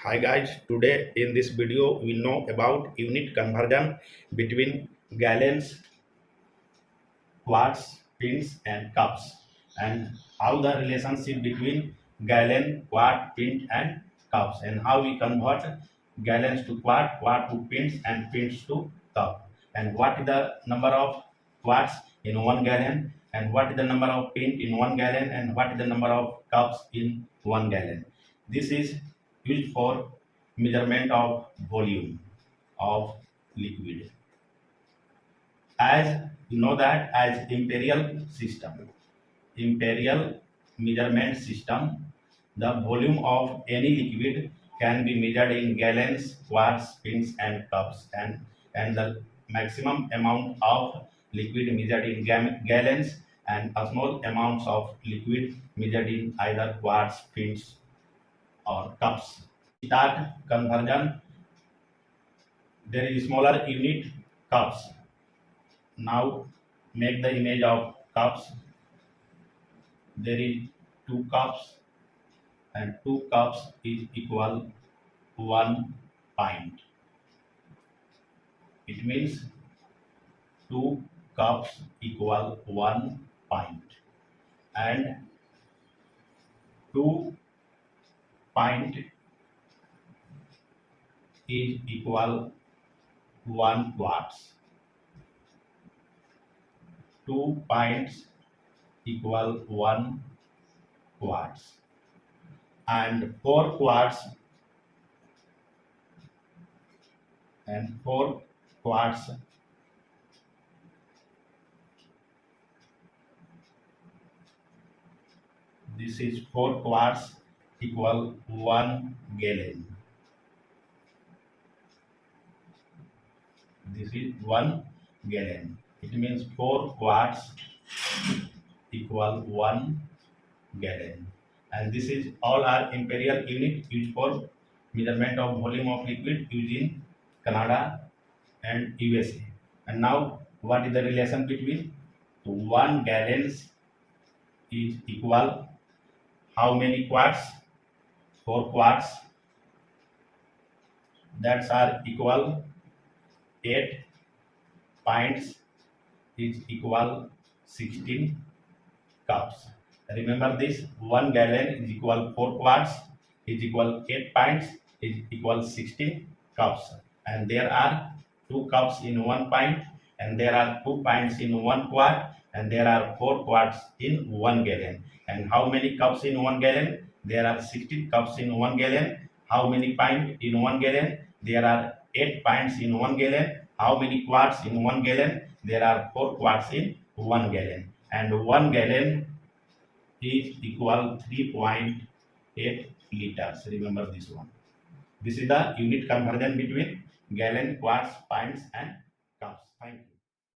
Hi guys, today in this video we know about unit conversion between gallons, quarts, pints and cups, and how the relationship between gallon, quart, pint and cups, and how we convert gallons to quart, quart to pints and pints to cup, and what is the number of quarts in 1 gallon, and what is the number of pint in 1 gallon, and what is the number of cups in 1 gallon. This is used for measurement of volume of liquid. As you know that as imperial measurement system, the volume of any liquid can be measured in gallons, quarts, pints and cups, and the maximum amount of liquid measured in gallons and a small amounts of liquid measured in either quarts, pints or cups. Start conversion. There is smaller unit cups. Now make the image of cups. There is 2 cups and 2 cups is equal 1 pint. It means 2 cups equal 1 pint and 2 pint is equal 1 quarts. 2 pints equal 1 quarts and 4 quarts this is 4 quarts equal 1 gallon. This is 1 gallon. It means 4 quarts equal 1 gallon. And this is all our imperial unit used for measurement of volume of liquid used in Canada and USA. And now what is the relation between 1 gallon is equal how many quarts? 4 quarts. That's are equal 8 pints is equal 16 cups. Remember this, 1 gallon is equal 4 quarts is equal 8 pints is equal 16 cups. And there are 2 cups in 1 pint, and there are 2 pints in 1 quart, and there are 4 quarts in 1 gallon. And how many cups in 1 gallon? There are 16 cups in 1 gallon. How many pints in 1 gallon? There are 8 pints in 1 gallon. How many quarts in 1 gallon? There are 4 quarts in 1 gallon. And 1 gallon is equal 3.8 liters. Remember this one. This is the unit conversion between gallon, quarts, pints and cups. Thank you.